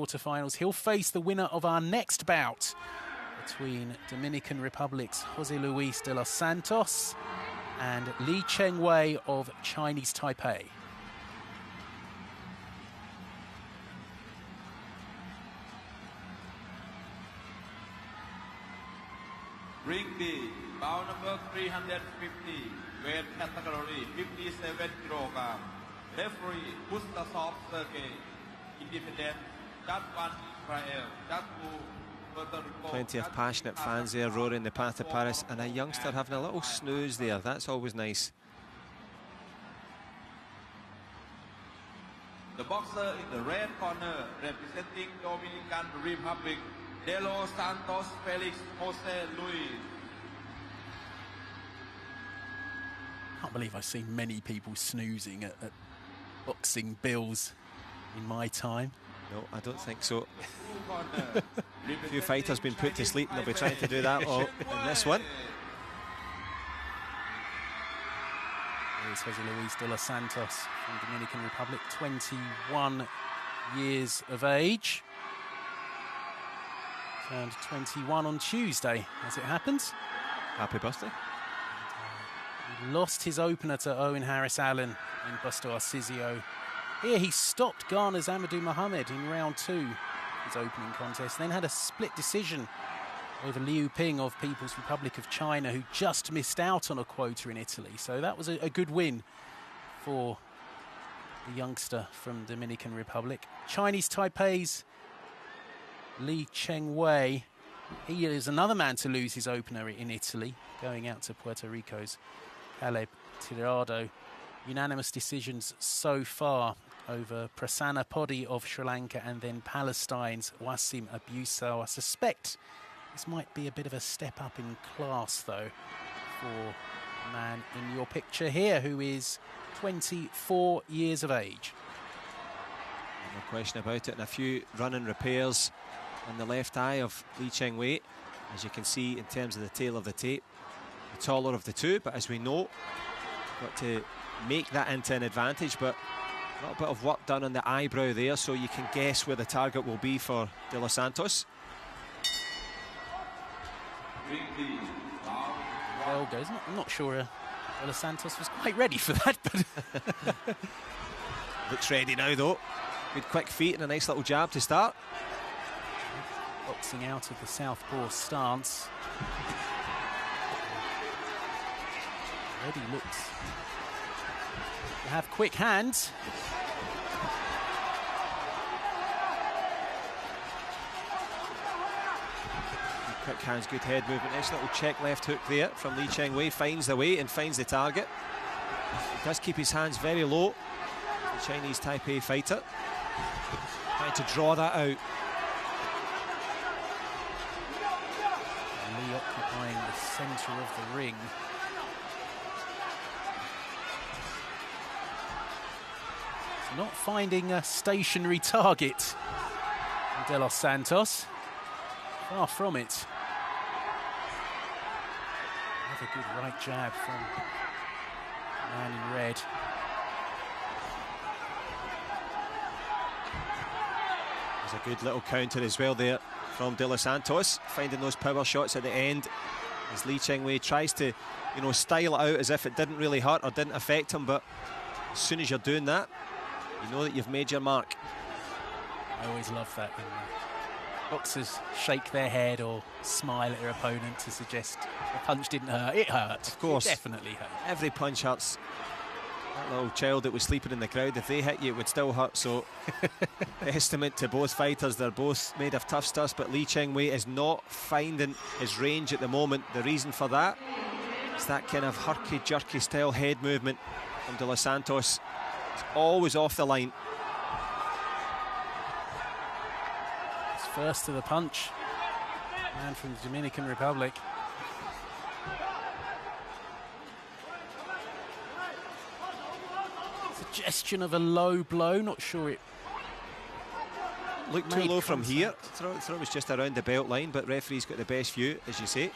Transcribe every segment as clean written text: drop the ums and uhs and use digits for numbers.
Quarterfinals. He'll face the winner of our next bout between Dominican Republic's Jose Luis de los Santos and Li Cheng of Chinese Taipei. Ring B, bout number 350, weight category 57 kg. Referee Gustave Sergey, independent, Judge 1 Israel, Judge 2 Puerto Rico. Plenty of passionate fans there roaring the path to Paris, and a youngster having a little snooze there. That's always nice. The boxer in the red corner, representing Dominican Republic, de los Santos Felix Jose Luis. Can't believe I've seen many people snoozing at boxing bills in my time. No, I don't think so. A few fighters been put to sleep and they'll be trying to do that all in this one. Here's Jose Luis de los Santos from Dominican Republic, 21 years of age. Turned 21 on Tuesday, as it happens. Happy birthday. He lost his opener to Owen Harris-Allen in Busto Arcizio. Here he stopped Ghana's Amadou Mohamed in round 2, his opening contest, then had a split decision over Liu Ping of People's Republic of China, who just missed out on a quota in Italy. So that was a good win for the youngster from Dominican Republic. Chinese Taipei's Li Cheng, he is another man to lose his opener in Italy, going out to Puerto Rico's Caleb Tirado. Unanimous decisions so far over Prasanna Podi of Sri Lanka and then Palestine's Wasim Abusau. I suspect this might be a bit of a step up in class, though, for the man in your picture here, who is 24 years of age. No question about it, and a few running repairs on the left eye of Li Cheng Wei, as you can see in terms of the tail of the tape. The taller of the two, but as we know, got to make that into an advantage, but a little bit of work done on the eyebrow there, so you can guess where the target will be for De Los Santos. Well goes. I'm not sure De Los Santos was quite ready for that, but looks ready now though. Good quick feet and a nice little jab to start. Boxing out of the southpaw stance. Already looks to have quick hands. Quick hands, good head movement. Nice little check left hook there from Li Cheng Wei. Finds the weight and finds the target. He does keep his hands very low. The Chinese Taipei fighter trying to draw that out. Li occupying the centre of the ring. He's not finding a stationary target. De Los Santos. Far from it. Another good right jab from the man in red. There's a good little counter as well there from De Los Santos, finding those power shots at the end as Li Cheng Wei tries to, style it out as if it didn't really hurt or didn't affect him, but as soon as you're doing that, you know that you've made your mark. I always love that when boxers shake their head or smile at their opponent to suggest the punch didn't hurt. It hurt. Of course. It definitely hurt. Every punch hurts. That little child that was sleeping in the crowd, if they hit you, it would still hurt. So, estimate to both fighters. They're both made of tough stuff, but Li Cheng Wei is not finding his range at the moment. The reason for that is that kind of herky-jerky style head movement from De Los Santos. It's always off the line. First to the punch, man from the Dominican Republic. Suggestion of a low blow, not sure it looked too low from here. Throw was just around the belt line, but referee's got the best view, as you say.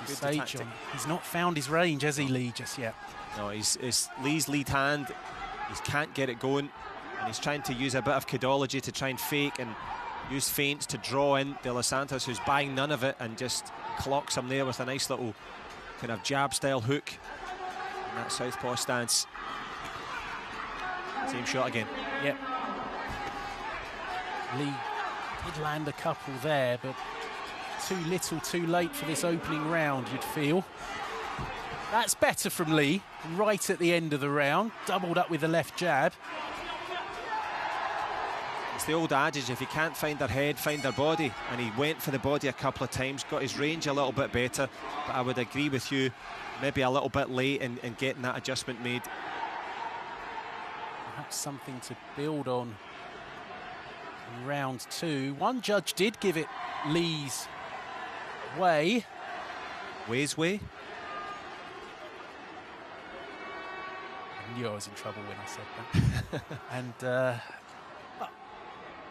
He's not found his range, has he, Lee, just yet? No, Lee's lead hand, he can't get it going. and he's trying to use a bit of caudology to try and fake and use feints to draw in De Los Santos, who's buying none of it, and just clocks him there with a nice little kind of jab style hook in that southpaw stance. Same shot again. Yep. Lee did land a couple there, but too little too late for this opening round, you'd feel. That's better from Lee, right at the end of the round, doubled up with the left jab. It's the old adage, if you can't find their head, find their body, and he went for the body a couple of times, got his range a little bit better, but I would agree with you, maybe a little bit late in getting that adjustment made. Perhaps something to build on in round 2. One judge did give it Lee's way. Way's way? I knew I was in trouble when I said that. And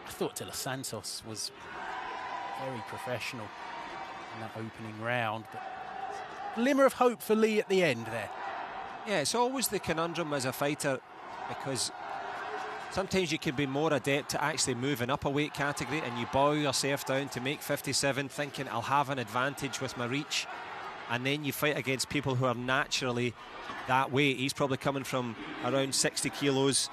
I thought De Los Santos was very professional in that opening round, but glimmer of hope for Lee at the end there. Yeah, it's always the conundrum as a fighter, because sometimes you can be more adept at actually moving up a weight category and you bow yourself down to make 57 thinking I'll have an advantage with my reach, and then you fight against people who are naturally that weight. He's probably coming from around 60 kilos,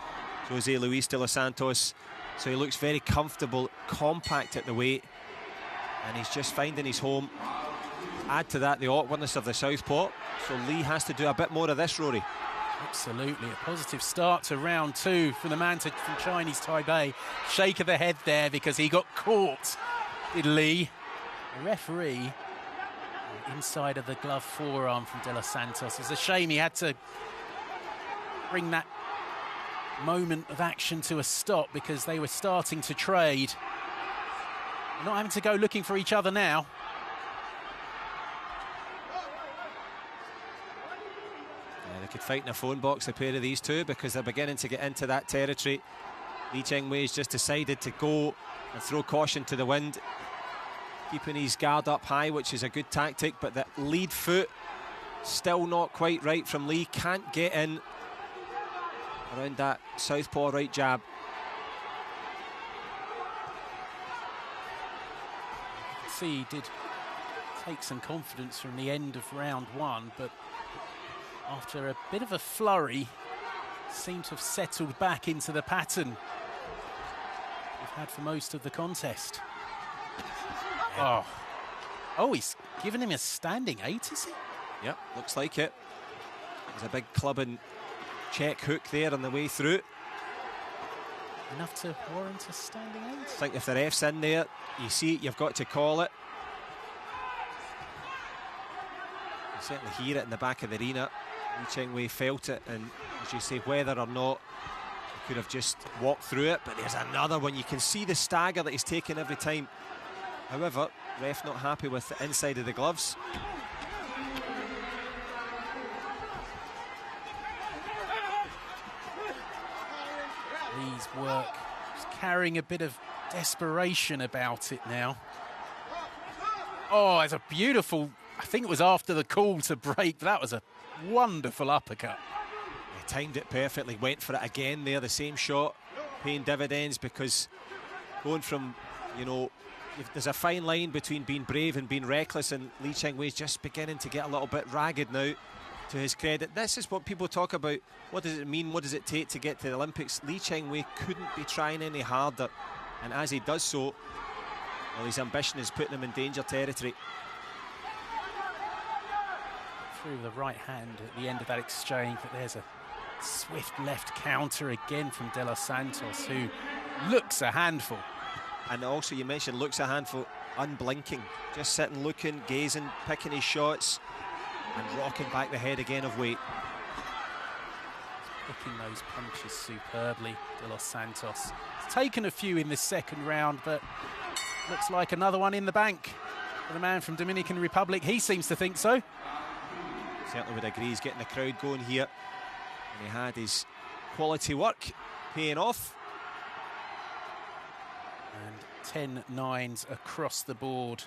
Jose Luis De Los Santos, so he looks very comfortable, compact at the weight, and he's just finding his home. Add to that the awkwardness of the southpaw, so Lee has to do a bit more of this, Rory. Absolutely, a positive start to round 2 from the man from Chinese Taipei. Shake of the head there because he got caught, did Lee. The referee, inside of the glove forearm from De Los Santos. It's a shame he had to bring that moment of action to a stop because they were starting to trade. They're not having to go looking for each other now. Yeah, they could fight in a phone box, a pair of these two, because they're beginning to get into that territory. Lee Cheng Wei's just decided to go and throw caution to the wind, keeping his guard up high, which is a good tactic, but the lead foot still not quite right from Lee. Can't get in around that southpaw right jab. See, he did take some confidence from the end of round 1, but after a bit of a flurry, seemed to have settled back into the pattern we've had for most of the contest. Oh, he's given him a standing 8, is he? Yep, looks like it. There's a big club and check hook there on the way through. Enough to warrant a standing 8? I think if the ref's in there, you see it, you've got to call it. You certainly hear it in the back of the arena. Lee Cheng Wei felt it, and as you say, whether or not he could have just walked through it, but there's another one. You can see the stagger that he's taking every time. However, ref not happy with the inside of the gloves. Lee's work is carrying a bit of desperation about it now. Oh, it's a beautiful, I think it was after the call to break, but that was a wonderful uppercut. He timed it perfectly, went for it again there, the same shot, paying dividends, because going from, you know, there's a fine line between being brave and being reckless, and Lee Cheng Wei's just beginning to get a little bit ragged now, to his credit. This is what people talk about. What does it mean? What does it take to get to the Olympics? Lee Cheng Wei couldn't be trying any harder, and as he does so, well, his ambition is putting him in danger territory. Through the right hand at the end of that exchange, but there's a swift left counter again from De Los Santos, who looks a handful. And also, you mentioned looks a handful, unblinking, just sitting, looking, gazing, picking his shots, and rocking back the head again of Weight. Picking those punches superbly, De Los Santos. He's taken a few in this second round, but looks like another one in the bank for the man from Dominican Republic. He seems to think so. Certainly would agree. He's getting the crowd going here, and he had his quality work paying off. And 10 nines across the board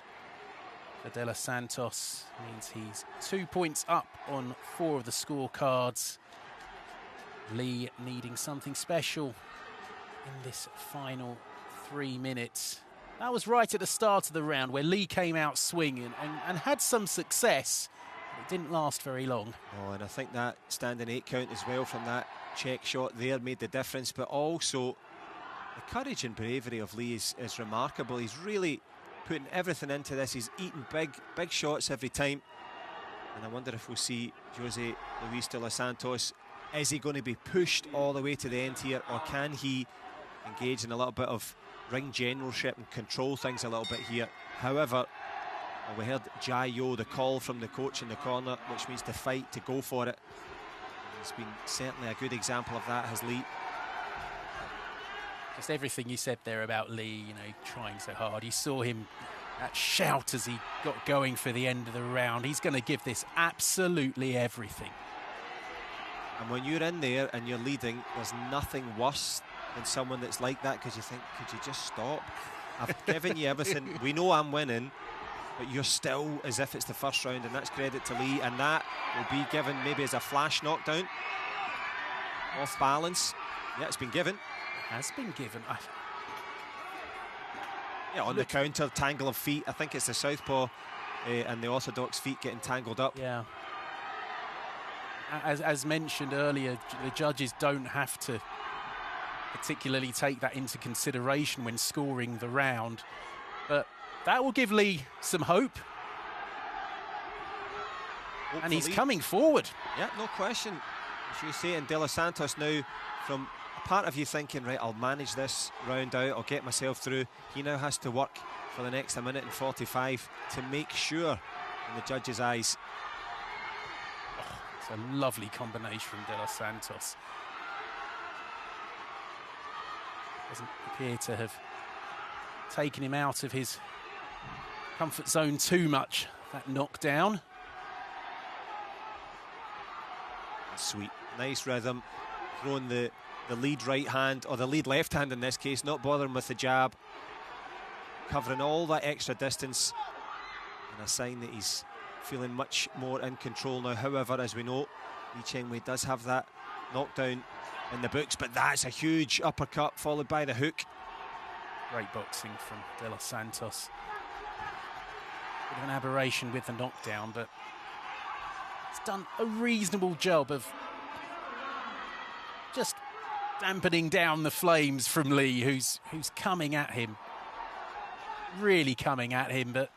for De Los Santos. Means he's 2 points up on 4 of the scorecards. Lee needing something special in this final 3 minutes. That was right at the start of the round where Lee came out swinging and had some success. But it didn't last very long. Oh, and I think that standing 8 count as well from that check shot there made the difference, but also the courage and bravery of Lee is remarkable. He's really putting everything into this. He's eating big shots every time. And I wonder if we'll see Jose Luis de los Santos. Is he going to be pushed all the way to the end here, or can he engage in a little bit of ring generalship and control things a little bit here? However, we heard Jai Yo, the call from the coach in the corner, which means to fight, to go for it. He's been certainly a good example of that, has Lee. Just everything you said there about Lee, you know, trying so hard. You saw him, that shout as he got going for the end of the round. He's going to give this absolutely everything. And when you're in there and you're leading, there's nothing worse than someone that's like that, because you think, could you just stop? I've given you everything. We know I'm winning, but you're still as if it's the first round, and that's credit to Lee. And that will be given maybe as a flash knockdown. Off balance. Yeah, it's been given. Has been given. Yeah, on the counter, tangle of feet. I think it's the southpaw and the orthodox feet getting tangled up. Yeah. As mentioned earlier, the judges don't have to particularly take that into consideration when scoring the round. But that will give Lee some hope. Hopefully. And he's coming forward. Yeah, no question. As you say, and De Los Santos now, from part of you thinking, right, I'll manage this round out, I'll get myself through. He now has to work for the next 1 minute and 45 to make sure, in the judges' eyes. Oh, it's a lovely combination from De Los Santos. Doesn't appear to have taken him out of his comfort zone too much, that knockdown. Sweet, nice rhythm, throwing the lead right hand, or the lead left hand in this case, not bothering with the jab, covering all that extra distance, and a sign that he's feeling much more in control now. However, as we know, Lee Cheng Wei does have that knockdown in the books, but that's a huge uppercut followed by the hook. Great boxing from De Los Santos. Bit of an aberration with the knockdown, but he's done a reasonable job of just dampening down the flames from Lee, who's coming at him, really coming at him, but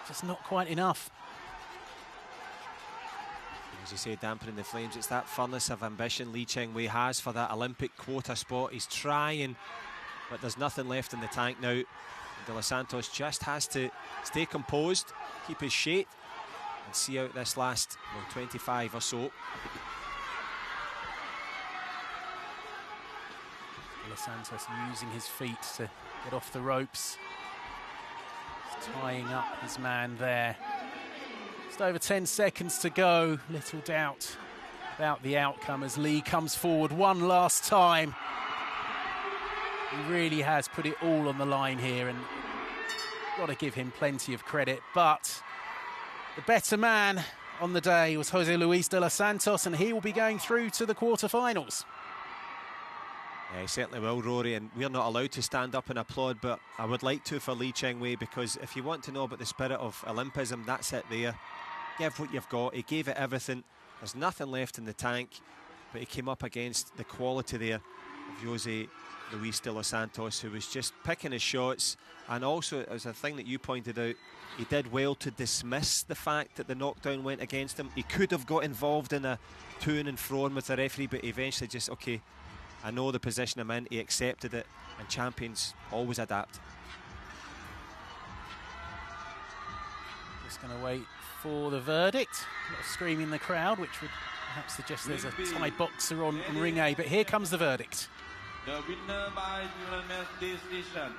just not quite enough. As you say, dampening the flames, it's that furnace of ambition Lee Cheng Wei has for that Olympic quota spot. He's trying, but there's nothing left in the tank now. De Los Santos just has to stay composed, keep his shape, and see out this last 25 or so. De Los Santos using his feet to get off the ropes. He's tying up his man there. Just over 10 seconds to go. Little doubt about the outcome as Lee comes forward one last time. He really has put it all on the line here, and got to give him plenty of credit. But the better man on the day was Jose Luis de los Santos, and he will be going through to the quarterfinals. Yeah, he certainly will, Rory, and we're not allowed to stand up and applaud, but I would like to for Lee Cheng Wei, because if you want to know about the spirit of Olympism, that's it there. Give what you've got. He gave it everything. There's nothing left in the tank, but he came up against the quality there of Jose Luis de los Santos, who was just picking his shots. And also, it was a thing that you pointed out, he did well to dismiss the fact that the knockdown went against him. He could have got involved in a to-ing and fro-ing with the referee, but eventually just, okay, I know the position I'm in. He accepted it, and champions always adapt. Just going to wait for the verdict. A lot of screaming in the crowd, which would perhaps suggest there's a Thai boxer on ring A, but here comes the verdict. The winner by unanimous decision,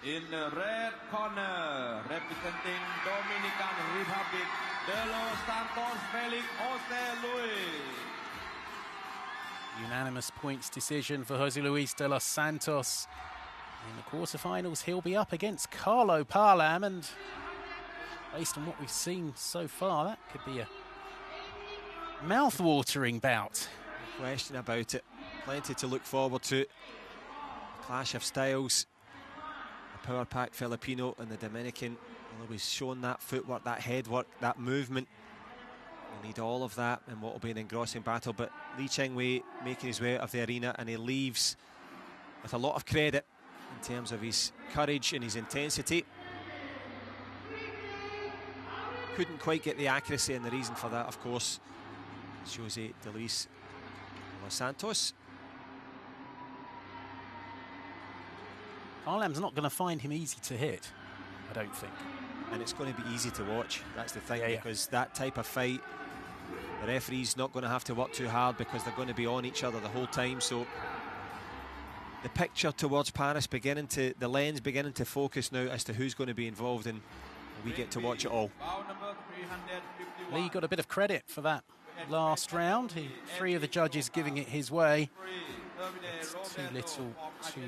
in the red corner, representing Dominican Republic, De Los Santos Felix Jose Luis. Unanimous points decision for Jose Luis de los Santos. In the quarterfinals, he'll be up against Carlo Parlam, and based on what we've seen so far, that could be a mouth-watering bout. No question about it. Plenty to look forward to. clash of styles. The power pack Filipino and the Dominican. Although he's shown that footwork, that head work, that movement. You need all of that in what will be an engrossing battle. But Lee Cheng Wei making his way out of the arena, and he leaves with a lot of credit in terms of his courage and his intensity. Couldn't quite get the accuracy, and the reason for that, of course, Jose de Luis Los Santos. Arlam's not going to find him easy to hit, I don't think. And it's going to be easy to watch, that's the thing, Yeah. because that type of fight, the referee's not going to have to work too hard because they're going to be on each other the whole time. So the picture towards Paris the lens beginning to focus now as to who's going to be involved, and we get to watch it all. Lee Got a bit of credit for that last round. Three of the judges giving it his way. It's too little, too